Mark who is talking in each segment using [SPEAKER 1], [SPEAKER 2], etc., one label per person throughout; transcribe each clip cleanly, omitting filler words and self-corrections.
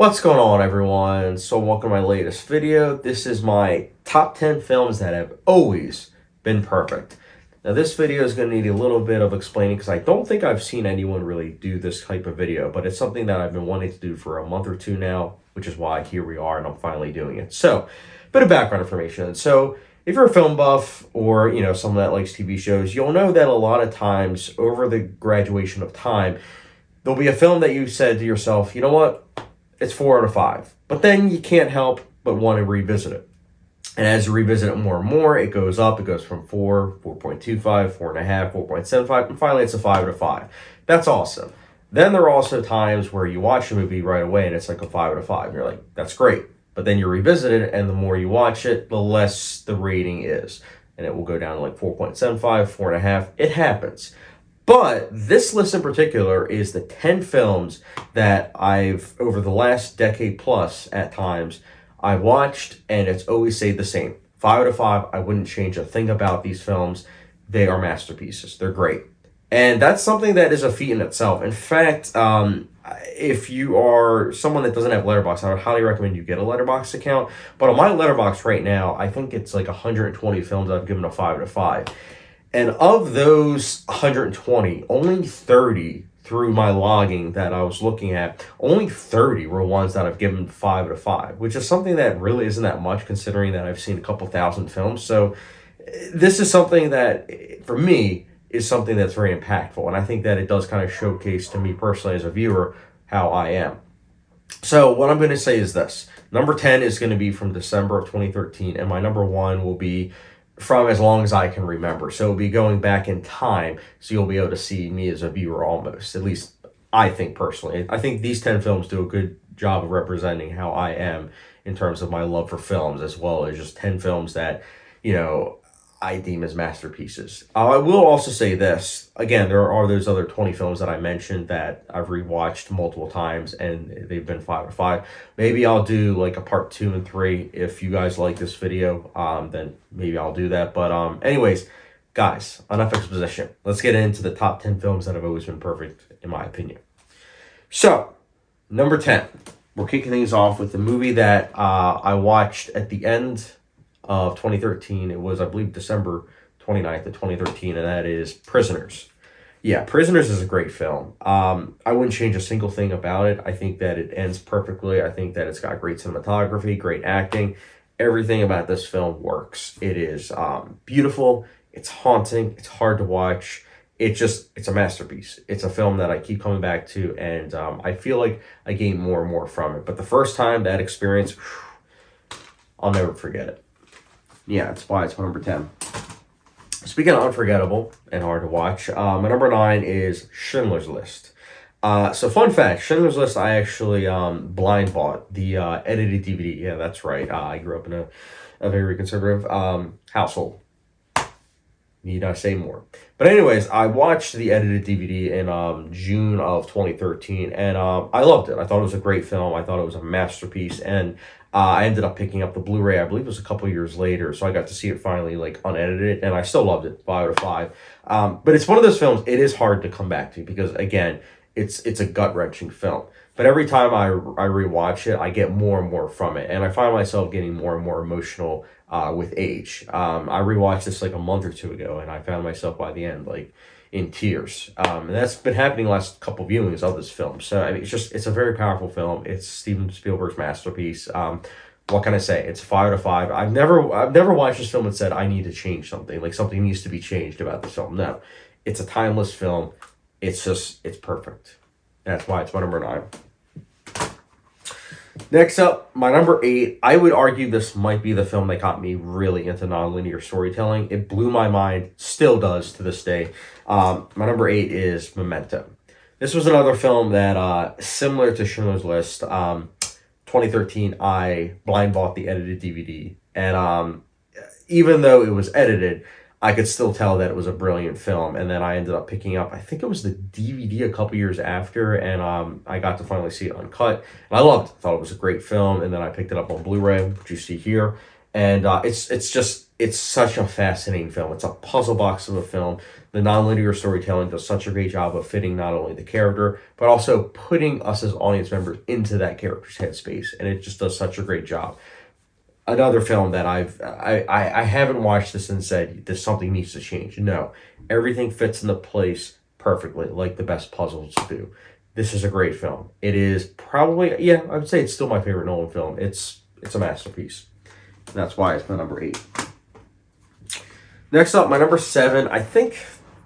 [SPEAKER 1] What's going on, everyone? So welcome to my latest video. This is my top 10 films that have always been perfect. Now this video is going to need a little bit of explaining because I don't think I've seen anyone really do this type of video, but it's something that I've been wanting to do for a month or two now, which is why here we are and I'm finally doing it. So, bit of background information. So, if you're a film buff or, someone that likes TV shows, you'll know that a lot of times over the graduation of time, there'll be a film that you said to yourself, you know what? It's 4 out of 5. But then you can't help but want to revisit it. And as you revisit it more and more, it goes up. It goes from 4, 4.25, 4.5, 4.75, and finally it's a 5 out of 5. That's awesome. Then there are also times where you watch a movie right away and it's like a 5 out of 5. And you're like, that's great. But then you revisit it, and the more you watch it, the less the rating is. And it will go down to like 4.75, 4.5. It happens. But this list in particular is the 10 films that I've, over the last decade plus at times, I've watched, and it's always stayed the same. 5 out of 5, I wouldn't change a thing about these films. They are masterpieces. They're great. And that's something that is a feat in itself. In fact, if you are someone that doesn't have Letterboxd, I would highly recommend you get a Letterboxd account. But on my Letterboxd right now, I think it's like 120 films I've given a 5 out of 5. And of those 120, only 30 through my logging that I was looking at, only 30 were ones that I've given 5 out of 5, which is something that really isn't that much considering that I've seen a couple thousand films. So this is something that, for me, is something that's very impactful. And I think that it does kind of showcase to me personally as a viewer how I am. So what I'm going to say is this. Number 10 is going to be from December of 2013, and my number 1 will be from as long as I can remember. So it'll be going back in time, so you'll be able to see me as a viewer almost. At least I think personally. I think these 10 films do a good job of representing how I am in terms of my love for films, as well as just 10 films that, I deem as masterpieces. I will also say this. Again, there are those other 20 films that I mentioned that I've rewatched multiple times and they've been 5 out of 5. Maybe I'll do like a part 2 and 3. If you guys like this video, then maybe I'll do that. But anyways, guys, enough exposition. Let's get into the top 10 films that have always been perfect, in my opinion. So, number 10. We're kicking things off with the movie that I watched at the end of 2013. It was, I believe, December 29th of 2013, and that is Prisoners. Yeah, Prisoners is a great film. I wouldn't change a single thing about it. I think that it ends perfectly. I think that it's got great cinematography, great acting. Everything about this film works. It is beautiful. It's haunting. It's hard to watch. It's a masterpiece. It's a film that I keep coming back to, and I feel like I gain more and more from it. But the first time, that experience, I'll never forget it. Yeah, that's why it's my number 10. Speaking of unforgettable and hard to watch, my number 9 is Schindler's List. So fun fact, Schindler's List, I actually blind bought the edited DVD. Yeah, that's right. I grew up in a very conservative household. Need I say more? But anyways, I watched the edited DVD in June of 2013, and I loved it. I thought it was a great film. I thought it was a masterpiece, and I ended up picking up the Blu-ray, I believe it was a couple years later, so I got to see it finally, like, unedited, and I still loved it, 5 out of 5. But it's one of those films, it is hard to come back to, because, again, it's a gut-wrenching film. But every time I rewatch it, I get more and more from it, and I find myself getting more and more emotional with age. I rewatched this, like, a month or two ago, and I found myself by the end, like, in tears. And that's been happening the last couple viewings of this film. So, I mean, it's a very powerful film. It's Steven Spielberg's masterpiece. What can I say? It's 5 out of 5. I've never watched this film and said, I need to change something. Like, something needs to be changed about this film. No. It's a timeless film. It's perfect. That's why it's my number 9. Next up, my number 8. I would argue this might be the film that got me really into nonlinear storytelling. It blew my mind, still does to this day. My number 8 is Memento. This was another film that, similar to Schindler's List, 2013, I blind bought the edited DVD. And even though it was edited, I could still tell that it was a brilliant film. And then I ended up picking up, I think it was the DVD a couple years after, and I got to finally see it uncut. And I loved it. I thought it was a great film. And then I picked it up on Blu-ray, which you see here. And it's such a fascinating film. It's a puzzle box of a film. The nonlinear storytelling does such a great job of fitting not only the character, but also putting us as audience members into that character's headspace. And it just does such a great job. Another film that I haven't watched this and said this something needs to change. No, everything fits into place perfectly, like the best puzzles do. This is a great film. It is probably, yeah, I would say it's still my favorite Nolan film. It's a masterpiece. And that's why it's my number 8. Next up, my number 7. I think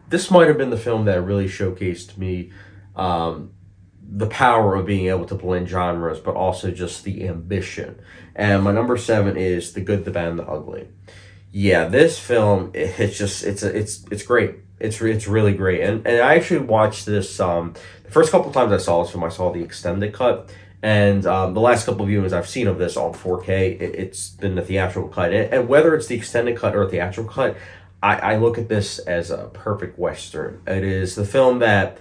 [SPEAKER 1] this might have been the film that really showcased me the power of being able to blend genres, but also just the ambition. And my number 7 is The Good, the Bad, and the Ugly. Yeah, this film, it's great. It's really great. And I actually watched this, the first couple times I saw this film, I saw the extended cut. And the last couple of viewings I've seen of this on 4K, it's been the theatrical cut. And whether it's the extended cut or theatrical cut, I look at this as a perfect Western. It is the film that,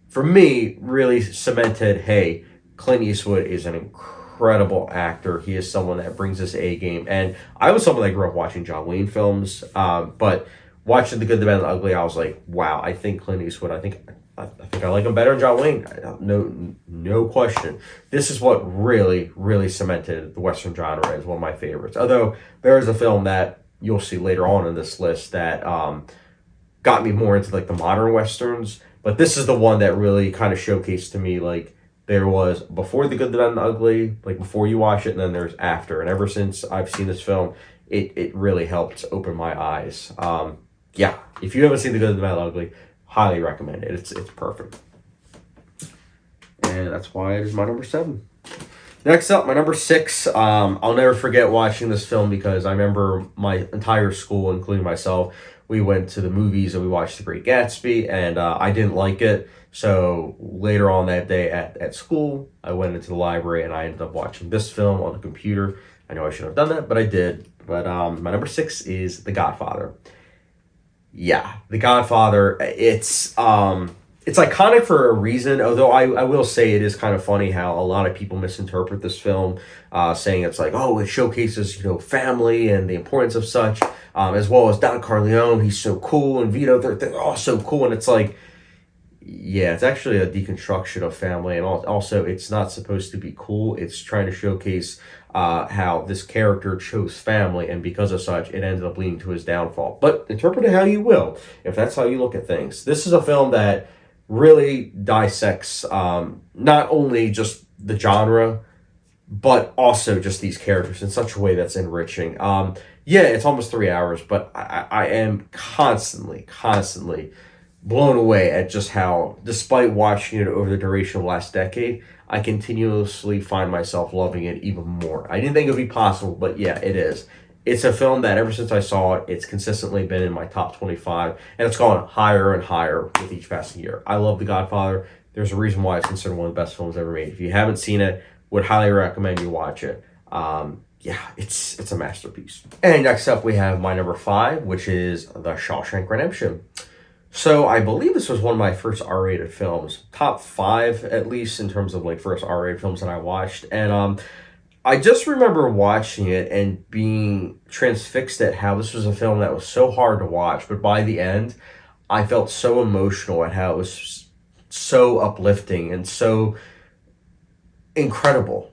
[SPEAKER 1] for me, really cemented, hey, Clint Eastwood is an incredible actor. He is someone that brings his A game. And I was someone that grew up watching John Wayne films, but watching The Good, the Bad, and the Ugly, I was like, wow, I think Clint Eastwood, I think I like him better than John Wayne. No question. This is what really, really cemented the Western genre as one of my favorites. Although there is a film that you'll see later on in this list that got me more into like the modern Westerns. But this is the one that really kind of showcased to me, like, there was before The Good, the Bad, and the Ugly, like before you watch it, and then there's after. And ever since I've seen this film, it really helped open my eyes. Yeah, if you haven't seen The Good, the Bad, and the Ugly, highly recommend it. It's perfect. And that's why it is my number 7. Next up, my number 6. I'll never forget watching this film because I remember my entire school, including myself, we went to the movies and we watched The Great Gatsby, and I didn't like it. So later on that day at school, I went into the library and I ended up watching this film on the computer. I know I should have done that, but I did. But my number 6 is The Godfather. Yeah, The Godfather, it's iconic for a reason, although I will say it is kind of funny how a lot of people misinterpret this film, saying it's like, oh, it showcases, family and the importance of such, as well as Don Corleone, he's so cool, and Vito, they're all so cool, and it's like, yeah, it's actually a deconstruction of family, and also it's not supposed to be cool. It's trying to showcase how this character chose family, and because of such, it ended up leading to his downfall. But interpret it how you will, if that's how you look at things. This is a film that really dissects not only just the genre, but also just these characters in such a way that's enriching. Yeah, it's almost 3 hours, but I am constantly blown away at just how, despite watching it over the duration of the last decade, I continuously find myself loving it even more. I didn't think it would be possible, but yeah, it is. It's a film that ever since I saw it, it's consistently been in my top 25, and it's gone higher and higher with each passing year. I love The Godfather. There's a reason why it's considered one of the best films ever made. If you haven't seen it, would highly recommend you watch it. Yeah, it's a masterpiece. And next up, we have my number 5, which is The Shawshank Redemption. So I believe this was one of my first R-rated films, top 5 at least in terms of like first R-rated films that I watched. And I just remember watching it and being transfixed at how this was a film that was so hard to watch, but by the end, I felt so emotional at how it was so uplifting and so incredible.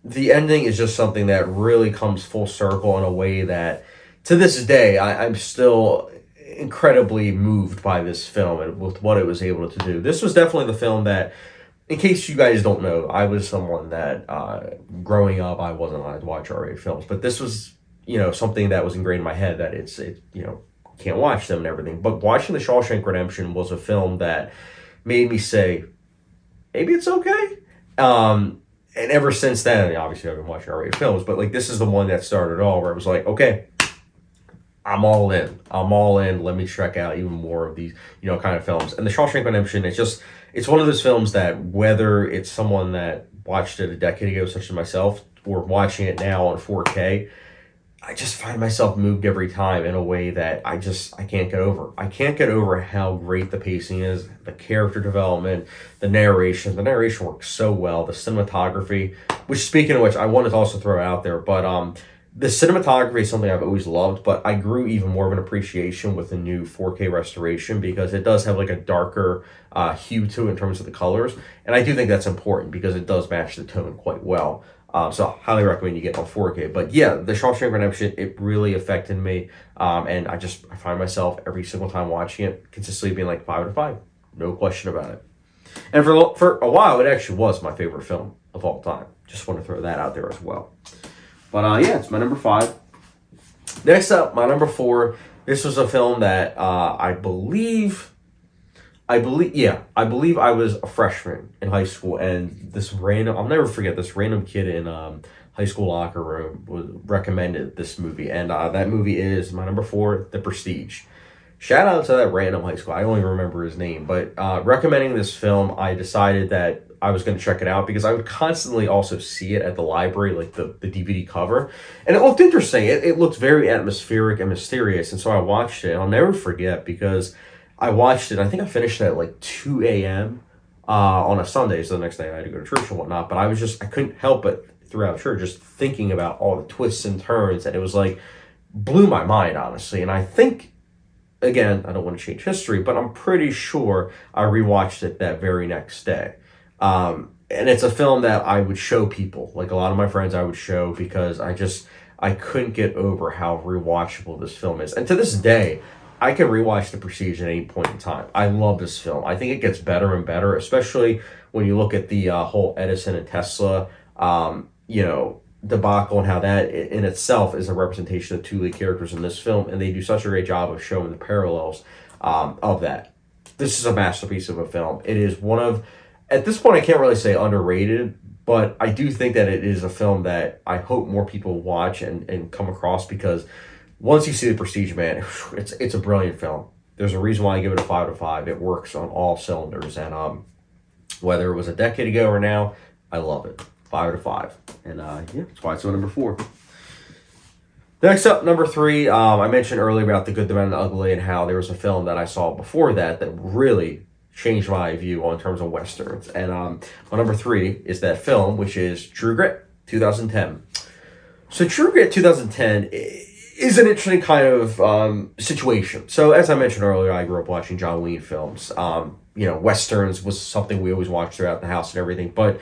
[SPEAKER 1] The ending is just something that really comes full circle in a way that, to this day, I'm still incredibly moved by this film and with what it was able to do. This was definitely the film that, in case you guys don't know, I was someone that growing up I wasn't allowed to watch R-rated films, but this was something that was ingrained in my head that it's can't watch them and everything. But watching The Shawshank Redemption was a film that made me say, maybe it's okay. And ever since then, obviously I've been watching R-rated films, but like this is the one that started it all, where it was like, okay, I'm all in. Let me check out even more of these, kind of films. And The Shawshank Redemption, it's one of those films that whether it's someone that watched it a decade ago, such as myself, or watching it now on 4K, I just find myself moved every time in a way that I can't get over. I can't get over how great the pacing is, the character development, the narration. The narration works so well, the cinematography, which, speaking of which, I wanted to also throw out there, but The cinematography is something I've always loved, but I grew even more of an appreciation with the new 4K restoration because it does have like a darker hue to it in terms of the colors. And I do think that's important because it does match the tone quite well. So I highly recommend you get on 4K. But yeah, the Shawshank Redemption, it really affected me. And I find myself every single time watching it consistently being like 5 out of 5. No question about it. And for a while, it actually was my favorite film of all time. Just want to throw that out there as well. But yeah, it's my number 5. Next up, my number 4. This was a film that I believe I was a freshman in high school, and I'll never forget, this random kid in high school locker room recommended this movie, and that movie is my number 4, The Prestige. Shout out to that random high school. I don't even remember his name, but recommending this film, I decided that I was going to check it out because I would constantly also see it at the library, like the DVD cover. And it looked interesting. It looked very atmospheric and mysterious. And so I watched it. And I'll never forget because I watched it. I think I finished it at like 2 a.m. On a Sunday. So the next day I had to go to church and whatnot. But I couldn't help but throughout church just thinking about all the twists and turns. And it was like, blew my mind, honestly. And I think, again, I don't want to change history, but I'm pretty sure I rewatched it that very next day. And it's a film that I would show people, like a lot of my friends I would show because I couldn't get over how rewatchable this film is. And to this day, I can rewatch The Prestige at any point in time. I love this film. I think it gets better and better, especially when you look at the whole Edison and Tesla, debacle and how that in itself is a representation of two lead characters in this film. And they do such a great job of showing the parallels of that. This is a masterpiece of a film. It is one of... At this point, I can't really say underrated, but I do think that it is a film that I hope more people watch and come across because once you see The Prestige, man, it's a brilliant film. There's a reason why I give it a 5 out of 5. It works on all cylinders, and whether it was a decade ago or now, I love it. 5 out of 5. And yeah, that's why it's my number 4. Next up, number 3, I mentioned earlier about The Good, the Bad, and the Ugly and how there was a film that I saw before that really changed my view on terms of Westerns. And my number 3 is that film, which is True Grit, 2010. So True Grit 2010 is an interesting kind of situation. So as I mentioned earlier, I grew up watching John Wayne films. Westerns was something we always watched throughout the house and everything. But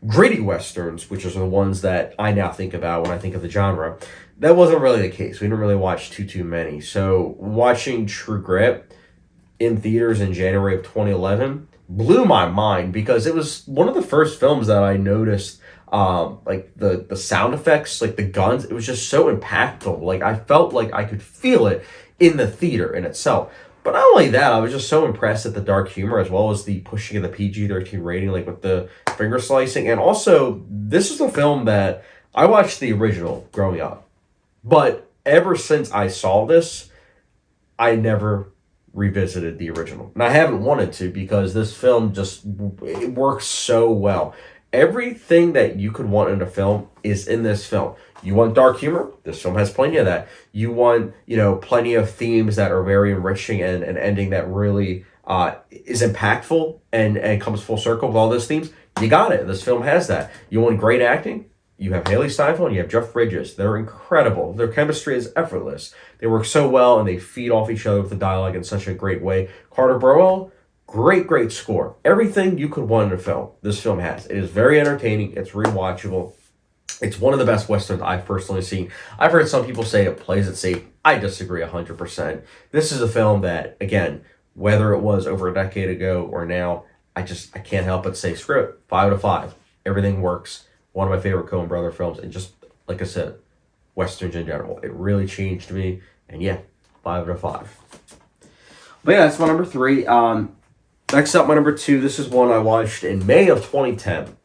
[SPEAKER 1] gritty Westerns, which are the ones that I now think about when I think of the genre, that wasn't really the case. We didn't really watch too many. So watching True Grit in theaters in January of 2011 blew my mind because it was one of the first films that I noticed like the sound effects, like the guns. It was just so impactful. Like I felt like I could feel it in the theater in itself. But not only that, I was just so impressed at the dark humor as well as the pushing of the PG-13 rating, like with the finger slicing. And also, this is a film that I watched the original growing up. But ever since I saw this, I never revisited the original. And I haven't wanted to because this film it works so well. Everything that you could want in a film is in this film. You want dark humor? This film has plenty of that. You want, plenty of themes that are very enriching and an ending that really is impactful and comes full circle with all those themes? You got it. This film has that. You want great acting? You have Haley Steinfeld and you have Jeff Bridges. They're incredible. Their chemistry is effortless. They work so well and they feed off each other with the dialogue in such a great way. Carter Burwell, great score. Everything you could want in a film, this film has. It is very entertaining. It's rewatchable. It's one of the best Westerns I've personally seen. I've heard some people say it plays it safe. I disagree 100%. This is a film that, again, whether it was over a decade ago or now, I can't help but say, screw it, 5 out of 5. Everything works. One of my favorite Coen Brother films. And just, like I said, Westerns in general. It really changed me. And yeah, 5 out of 5. But yeah, that's my number 3. Next up, my number 2. This is one I watched in May of 2010.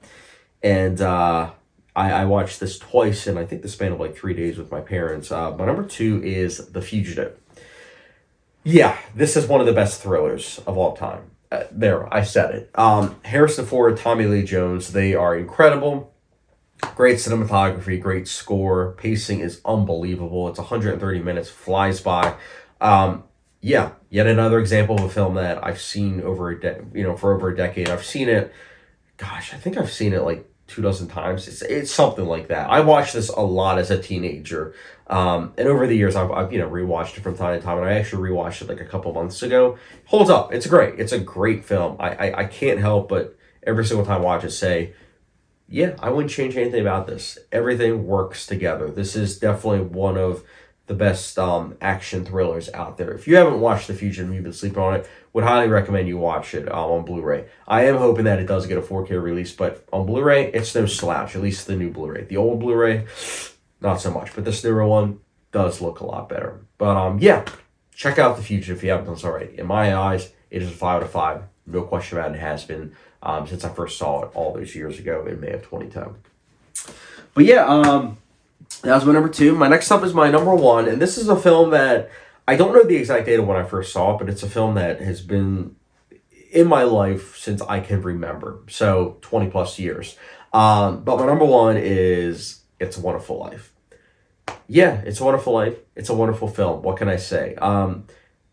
[SPEAKER 1] And I watched this twice in, I think, the span of like 3 days with my parents. My number 2 is The Fugitive. Yeah, this is one of the best thrillers of all time. There, I said it. Harrison Ford, Tommy Lee Jones, they are incredible. Great cinematography, great score. Pacing is unbelievable. It's 130 minutes, flies by. Yeah, yet another example of a film that I've seen for over a decade. I've seen it, I think I've seen it like 2 dozen times. It's something like that. I watched this a lot as a teenager. And over the years, I've rewatched it from time to time, and I actually rewatched it like a couple months ago. Holds up. It's great. It's a great film. I can't help but every single time I watch it say, yeah, I wouldn't change anything about this. Everything works together. This is definitely one of the best action thrillers out there. If you haven't watched The Fugitive and you've been sleeping on it, would highly recommend you watch it on Blu-ray. I am hoping that it does get a 4K release, but on Blu-ray, it's no slouch, at least the new Blu-ray. The old Blu-ray, not so much, but this newer one does look a lot better. But yeah, check out The Fugitive if you haven't done so already. In my eyes, it is a 5 out of 5. No question about it, it has been since I first saw it all those years ago in May of 2010. But yeah, that was my number 2. My next up is my number 1, and this is a film that I don't know the exact date of when I first saw it, but it's a film that has been in my life since I can remember, so 20 plus years. But my number 1 is It's a Wonderful Life. Yeah, It's a Wonderful Life. It's a wonderful film. What can I say?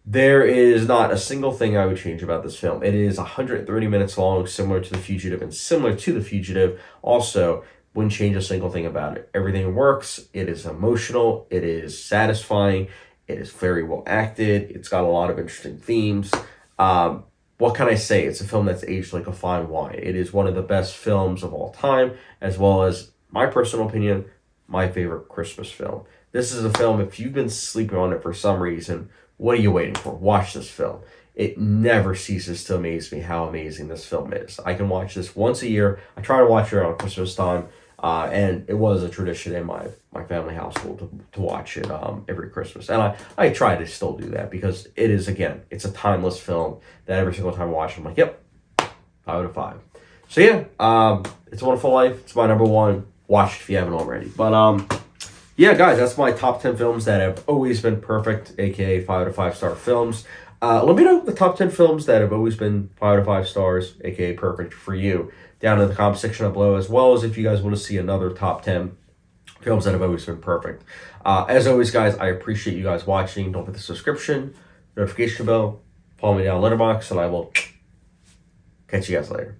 [SPEAKER 1] There is not a single thing I would change about this film. It is 130 minutes long, similar to The Fugitive, and similar to The Fugitive also. Wouldn't change a single thing about it. Everything works. It is emotional. It is satisfying. It is very well acted. It's got a lot of interesting themes. What can I say? It's a film that's aged like a fine wine. It is one of the best films of all time, as well as, my personal opinion, my favorite Christmas film. This is a film, if you've been sleeping on it for some reason, what are you waiting for? Watch this film. It never ceases to amaze me how amazing this film is. I can watch this once a year. I try to watch it around Christmas time, and it was a tradition in my family household to watch it every Christmas. And I try to still do that because it is, again, it's a timeless film that every single time I watch it, I'm like, yep, 5 out of 5. So yeah, It's a Wonderful Life. It's my number 1. Watch it if you haven't already. But yeah, guys, that's my top 10 films that have always been perfect, aka 5 out of 5 star films. Let me know the top 10 films that have always been 5 out of 5 stars, aka perfect for you, down in the comment section down below, as well as if you guys want to see another top 10 films that have always been perfect. As always, guys, I appreciate you guys watching. Don't forget the subscription, notification bell, follow me down Letterboxd, and I will catch you guys later.